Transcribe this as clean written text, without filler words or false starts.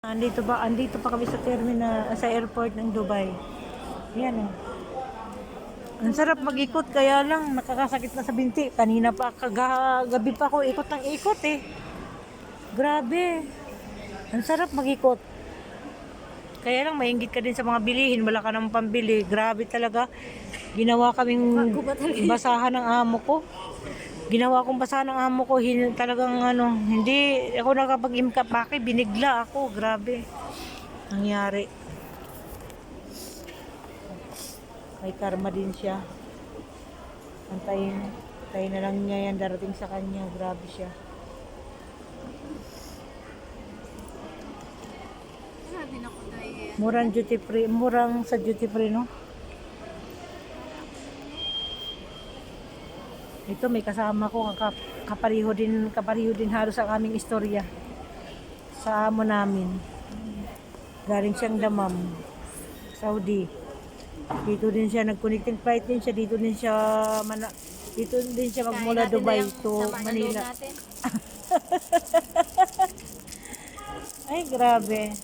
Andito pa kami sa terminal, sa airport ng Dubai. Yan eh. Ang sarap mag-ikot, kaya lang nakakasakit na sa binti. Kanina pa, kagabi pa ako ikot ng ikot eh. Grabe. Ang sarap mag-ikot. Kaya lang maingit ka din sa mga bilihin, wala ka nang pambili. Grabe talaga. Ginawa kaming basahan ng amo ko. Ginawa kong basahan ng amo ko, talagang ano, hindi ako nakapag-impake, binigla ako, grabe. Nangyari. May karma din siya. Antayin na lang niya yan darating sa kanya, grabe siya. Murang sa duty free, no? Ito may kasama ko, kapariho din halos ang aming istorya sa amo namin. Galing siyang Damam, Saudi. Dito din siya nag-connecting flight din siya, dito din siya magmula Dubai to Manila. Ay, grabe.